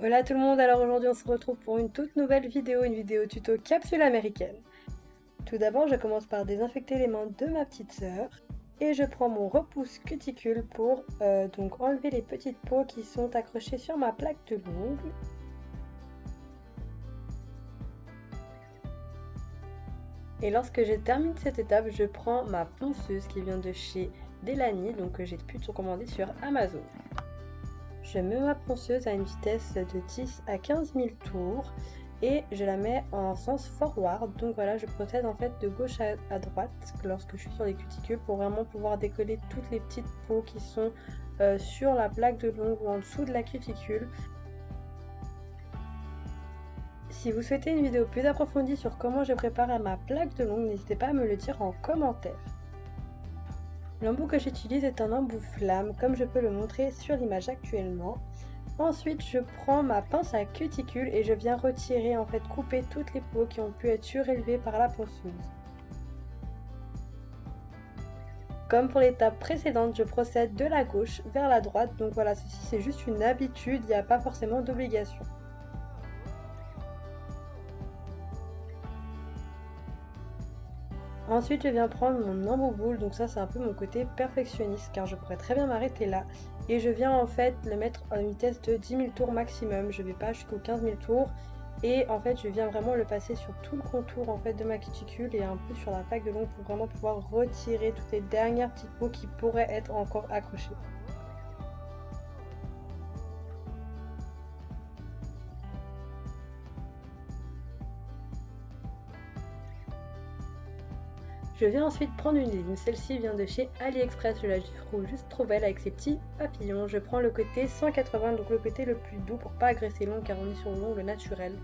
Hola tout le monde, alors aujourd'hui on se retrouve pour une toute nouvelle vidéo, une vidéo tuto capsule américaine. Tout d'abord je commence par désinfecter les mains de ma petite sœur et je prends mon repousse cuticule pour donc enlever les petites peaux qui sont accrochées sur ma plaque de l'ongle. Et lorsque je termine cette étape, je prends ma ponceuse qui vient de chez Delany, donc que j'ai pu commander sur Amazon. Je mets ma ponceuse à une vitesse de 10 à 15 000 tours et je la mets en sens forward. Donc voilà, je procède en fait de gauche à droite lorsque je suis sur les cuticules pour vraiment pouvoir décoller toutes les petites peaux qui sont sur la plaque de l'ongle ou en dessous de la cuticule. Si vous souhaitez une vidéo plus approfondie sur comment je prépare ma plaque de l'ongle, n'hésitez pas à me le dire en commentaire. L'embout que j'utilise est un embout flamme, comme je peux le montrer sur l'image actuellement. Ensuite, je prends ma pince à cuticule et je viens retirer, en fait couper toutes les peaux qui ont pu être surélevées par la ponceuse. Comme pour l'étape précédente, je procède de la gauche vers la droite, donc voilà, ceci c'est juste une habitude, il n'y a pas forcément d'obligation. Ensuite, je viens prendre mon embout boule, donc ça c'est un peu mon côté perfectionniste car je pourrais très bien m'arrêter là. Et je viens en fait le mettre à une vitesse de 10 000 tours maximum, je vais pas jusqu'aux 15 000 tours. Et en fait, je viens vraiment le passer sur tout le contour en fait de ma cuticule et un peu sur la plaque de l'ongle pour vraiment pouvoir retirer toutes les dernières petites peaux qui pourraient être encore accrochées. Je viens ensuite prendre une ligne, celle-ci vient de chez AliExpress, je la trouve juste trop belle avec ses petits papillons. Je prends le côté 180, donc le côté le plus doux pour pas agresser l'ongle car on est sur l'ongle naturel.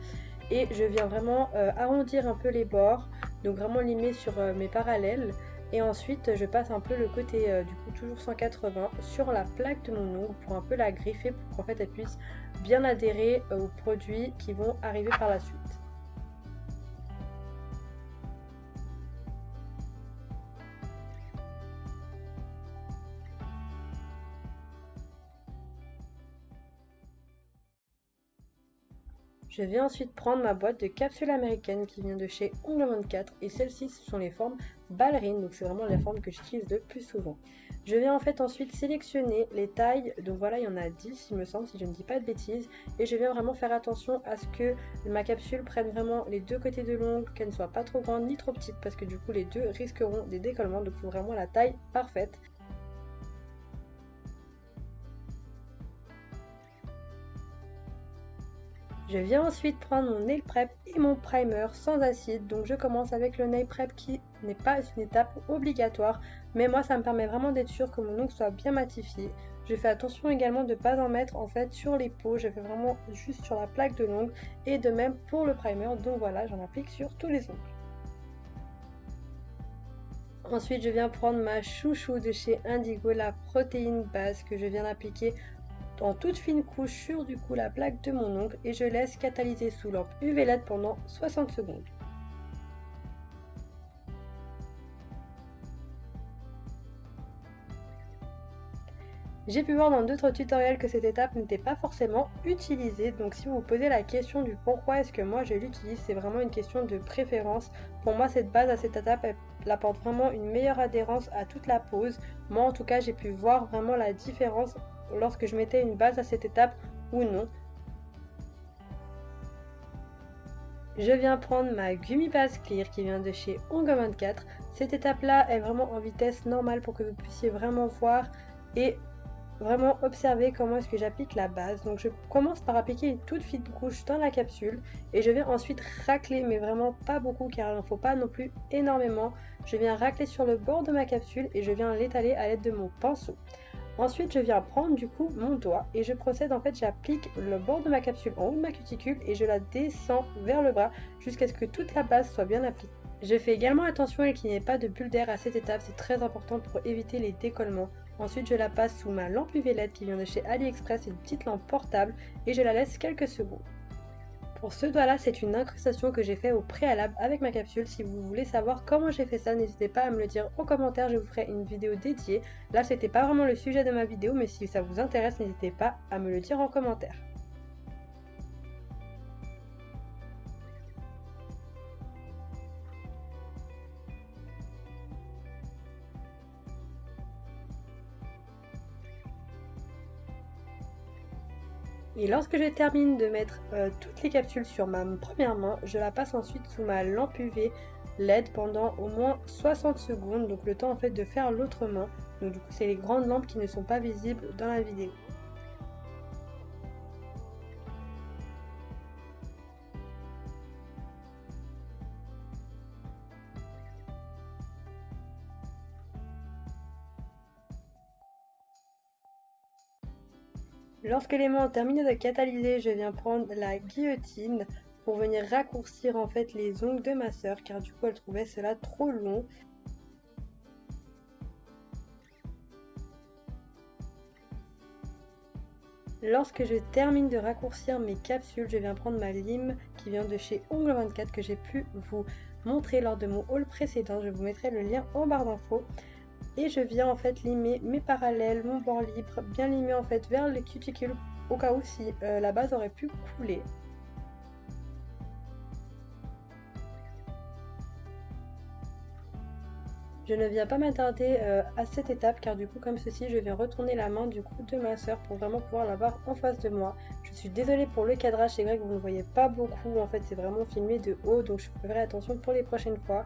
Et je viens vraiment arrondir un peu les bords, donc vraiment limer sur mes parallèles. Et ensuite je passe un peu le côté du coup toujours 180 sur la plaque de mon ongle pour un peu la griffer pour qu'en fait elle puisse bien adhérer aux produits qui vont arriver par la suite. Je vais ensuite prendre ma boîte de capsules américaines qui vient de chez Ongle 24 et celles-ci ce sont les formes ballerines, donc c'est vraiment les formes que j'utilise le plus souvent. Je vais en fait ensuite sélectionner les tailles, donc voilà il y en a 10 il me semble si je ne dis pas de bêtises, et je viens vraiment faire attention à ce que ma capsule prenne vraiment les deux côtés de l'ongle, qu'elle ne soit pas trop grande ni trop petite parce que du coup les deux risqueront des décollements, donc il faut vraiment la taille parfaite. Je viens ensuite prendre mon nail prep et mon primer sans acide, donc je commence avec le nail prep qui n'est pas une étape obligatoire, mais moi ça me permet vraiment d'être sûr que mon ongle soit bien matifié. Je fais attention également de ne pas en mettre en fait sur les peaux, je fais vraiment juste sur la plaque de l'ongle et de même pour le primer, donc voilà j'en applique sur tous les ongles. Ensuite je viens prendre ma chouchou de chez Indigo, la protéine base que je viens d'appliquer en toute fine couche sur du coup la plaque de mon ongle et je laisse catalyser sous lampe UV LED pendant 60 secondes. J'ai pu voir dans d'autres tutoriels que cette étape n'était pas forcément utilisée, donc si vous vous posez la question du pourquoi est-ce que moi je l'utilise, c'est vraiment une question de préférence. Pour moi cette base à cette étape elle apporte vraiment une meilleure adhérence à toute la pose. Moi en tout cas j'ai pu voir vraiment la différence lorsque je mettais une base à cette étape ou non. Je viens prendre ma Gummy Base Clear qui vient de chez Ongle 24. Cette étape là est vraiment en vitesse normale pour que vous puissiez vraiment voir et vraiment observer comment est-ce que j'applique la base. Donc je commence par appliquer une toute fine couche dans la capsule et je vais ensuite racler, mais vraiment pas beaucoup car il n'en faut pas non plus énormément. Je viens racler sur le bord de ma capsule et je viens l'étaler à l'aide de mon pinceau. Ensuite je viens prendre du coup mon doigt et je procède en fait, j'applique le bord de ma capsule en haut de ma cuticule et je la descends vers le bras jusqu'à ce que toute la base soit bien appliquée. Je fais également attention à qu'il n'y ait pas de bulle d'air à cette étape, c'est très important pour éviter les décollements. Ensuite je la passe sous ma lampe UV LED qui vient de chez AliExpress, une petite lampe portable et je la laisse quelques secondes. Pour ce doigt là c'est une incrustation que j'ai fait au préalable avec ma capsule. Si vous voulez savoir comment j'ai fait ça, n'hésitez pas à me le dire en commentaire, je vous ferai une vidéo dédiée. Là c'était pas vraiment le sujet de ma vidéo mais si ça vous intéresse n'hésitez pas à me le dire en commentaire. Et lorsque je termine de mettre toutes les capsules sur ma première main, je la passe ensuite sous ma lampe UV LED pendant au moins 60 secondes, donc le temps en fait de faire l'autre main. Donc du coup c'est les grandes lampes qui ne sont pas visibles dans la vidéo. Lorsque les mains ont terminé de catalyser, je viens prendre la guillotine pour venir raccourcir en fait les ongles de ma sœur car du coup elle trouvait cela trop long. Lorsque je termine de raccourcir mes capsules, je viens prendre ma lime qui vient de chez Ongle24 que j'ai pu vous montrer lors de mon haul précédent. Je vous mettrai le lien en barre d'infos. Et je viens en fait limer mes parallèles, mon bord libre, bien limer en fait vers les cuticules au cas où si la base aurait pu couler. Je ne viens pas m'attarder à cette étape car du coup comme ceci je viens retourner la main du coup de ma soeur pour vraiment pouvoir l'avoir en face de moi. Je suis désolée pour le cadrage, c'est vrai que vous ne voyez pas beaucoup, en fait c'est vraiment filmé de haut donc je ferai attention pour les prochaines fois.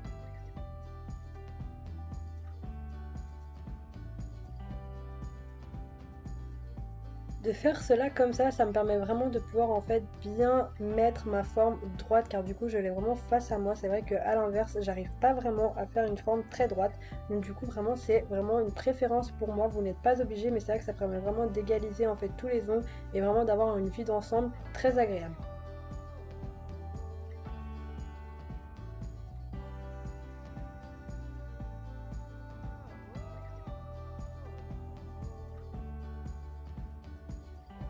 De faire cela comme ça me permet vraiment de pouvoir en fait bien mettre ma forme droite car du coup je l'ai vraiment face à moi. C'est vrai qu'à l'inverse j'arrive pas vraiment à faire une forme très droite, donc du coup vraiment c'est vraiment une préférence pour moi. Vous n'êtes pas obligé, mais c'est vrai que ça permet vraiment d'égaliser en fait tous les ongles et vraiment d'avoir une vue d'ensemble très agréable.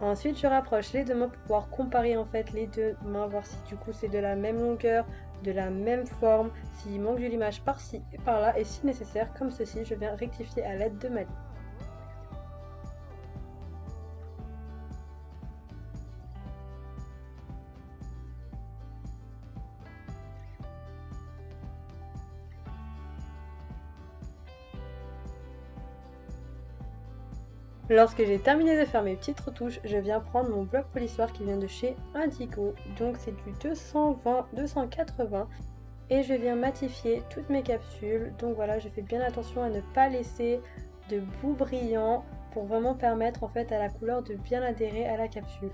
Ensuite, je rapproche les deux mains pour pouvoir comparer en fait les deux mains, voir si du coup c'est de la même longueur, de la même forme, s'il manque de l'image par-ci et par-là, et si nécessaire, comme ceci, je viens rectifier à l'aide de ma lime. Lorsque j'ai terminé de faire mes petites retouches, je viens prendre mon bloc polissoir qui vient de chez Indigo, donc c'est du 220-280 et je viens matifier toutes mes capsules. Donc voilà, je fais bien attention à ne pas laisser de bout brillant pour vraiment permettre en fait à la couleur de bien adhérer à la capsule.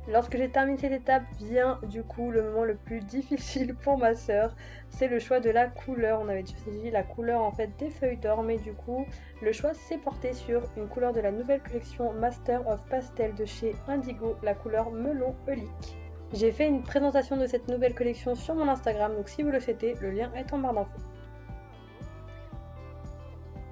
Lorsque j'ai terminé cette étape, vient du coup le moment le plus difficile pour ma sœur, c'est le choix de la couleur. On avait choisi la couleur en fait des feuilles d'or, mais du coup le choix s'est porté sur une couleur de la nouvelle collection Master of Pastel de chez Indigo, la couleur melon Eulique. J'ai fait une présentation de cette nouvelle collection sur mon Instagram, donc si vous le souhaitez, le lien est en barre d'infos.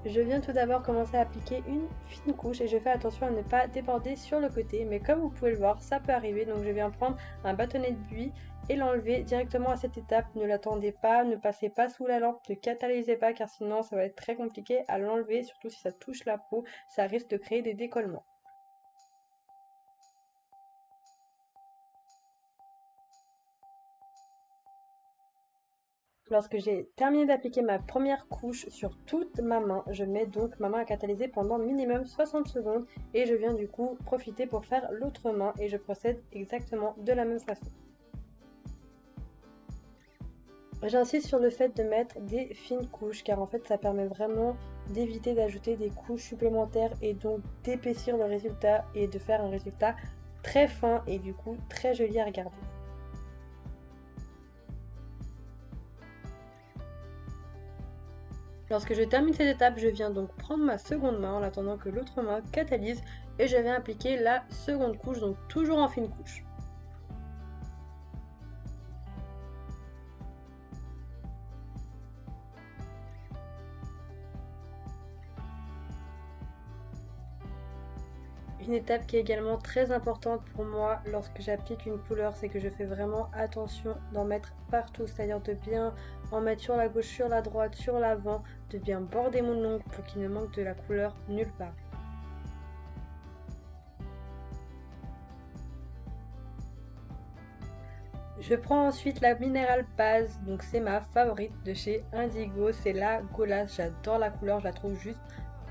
Je viens tout d'abord commencer à appliquer une fine couche et je fais attention à ne pas déborder sur le côté, mais comme vous pouvez le voir ça peut arriver, donc je viens prendre un bâtonnet de buis et l'enlever directement à cette étape. Ne l'attendez pas, ne passez pas sous la lampe, ne catalysez pas car sinon ça va être très compliqué à l'enlever, surtout si ça touche la peau, ça risque de créer des décollements. Lorsque j'ai terminé d'appliquer ma première couche sur toute ma main, je mets donc ma main à catalyser pendant minimum 60 secondes et je viens du coup profiter pour faire l'autre main et je procède exactement de la même façon. J'insiste sur le fait de mettre des fines couches car en fait ça permet vraiment d'éviter d'ajouter des couches supplémentaires et donc d'épaissir le résultat et de faire un résultat très fin et du coup très joli à regarder. Lorsque je termine cette étape, je viens donc prendre ma seconde main en attendant que l'autre main catalyse et je viens appliquer la seconde couche, donc toujours en fine couche. Une étape qui est également très importante pour moi lorsque j'applique une couleur, c'est que je fais vraiment attention d'en mettre partout, c'est-à-dire de bien en mettre sur la gauche, sur la droite, sur l'avant, de bien border mon ongle pour qu'il ne manque de la couleur nulle part. Je prends ensuite la Mineral Base, donc c'est ma favorite de chez Indigo, c'est la Golas, j'adore la couleur, je la trouve juste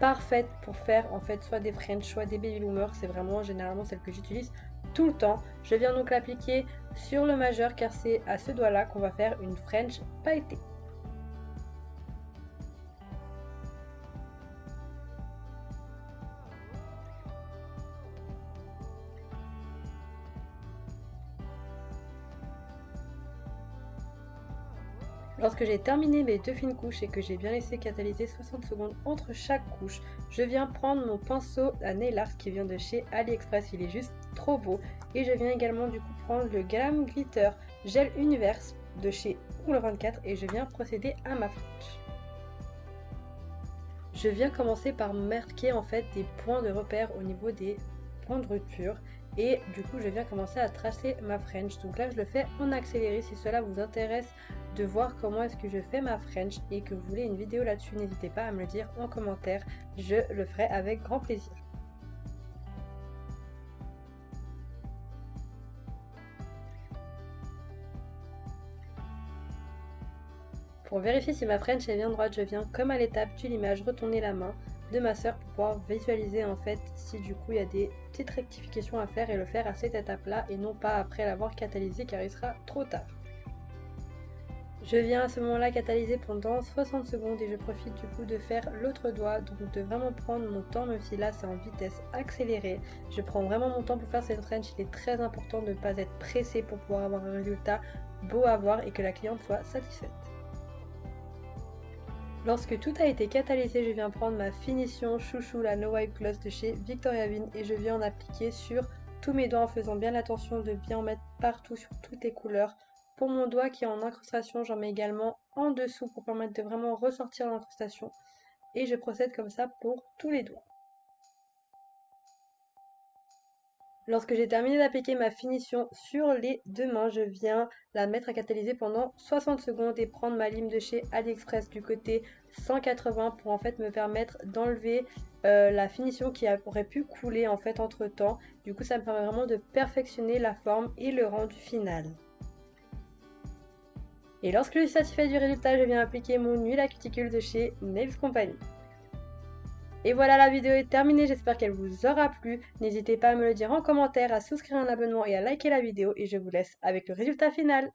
parfaite pour faire en fait soit des French, soit des baby bloomers, c'est vraiment généralement celle que j'utilise tout le temps. Je viens donc l'appliquer sur le majeur car c'est à ce doigt là qu'on va faire une French pailletée. Lorsque j'ai terminé mes deux fines couches et que j'ai bien laissé catalyser 60 secondes entre chaque couche, je viens prendre mon pinceau à nail art qui vient de chez AliExpress, il est juste trop beau. Et je viens également du coup prendre le Glam Glitter Gel Universe de chez Ongles 24 et je viens procéder à ma French. Je viens commencer par marquer en fait des points de repère au niveau des points de rupture et du coup je viens commencer à tracer ma French. Donc là je le fais en accéléré. Si cela vous intéresse de voir comment est-ce que je fais ma French et que vous voulez une vidéo là-dessus, n'hésitez pas à me le dire en commentaire, je le ferai avec grand plaisir. Pour vérifier si ma French est bien droite, je viens comme à l'étape du limage retourner la main de ma soeur pour pouvoir visualiser en fait si du coup il y a des petites rectifications à faire et le faire à cette étape là et non pas après l'avoir catalysé car il sera trop tard. Je viens à ce moment là catalyser pendant 60 secondes et je profite du coup de faire l'autre doigt, donc de vraiment prendre mon temps, même si là c'est en vitesse accélérée. Je prends vraiment mon temps pour faire cette French, il est très important de ne pas être pressé pour pouvoir avoir un résultat beau à voir et que la cliente soit satisfaite. Lorsque tout a été catalysé, je viens prendre ma finition chouchou, la No Wipe Gloss de chez Victoria Win et je viens en appliquer sur tous mes doigts en faisant bien attention de bien en mettre partout sur toutes les couleurs. Pour mon doigt qui est en incrustation, j'en mets également en dessous pour permettre de vraiment ressortir l'incrustation et je procède comme ça pour tous les doigts. Lorsque j'ai terminé d'appliquer ma finition sur les deux mains, je viens la mettre à catalyser pendant 60 secondes et prendre ma lime de chez AliExpress du côté 180 pour en fait me permettre d'enlever la finition qui aurait pu couler en fait entre temps. Du coup ça me permet vraiment de perfectionner la forme et le rendu final. Et lorsque je suis satisfaite du résultat, je viens appliquer mon huile à cuticule de chez Nails Company. Et voilà, la vidéo est terminée, j'espère qu'elle vous aura plu. N'hésitez pas à me le dire en commentaire, à souscrire un abonnement et à liker la vidéo. Et je vous laisse avec le résultat final.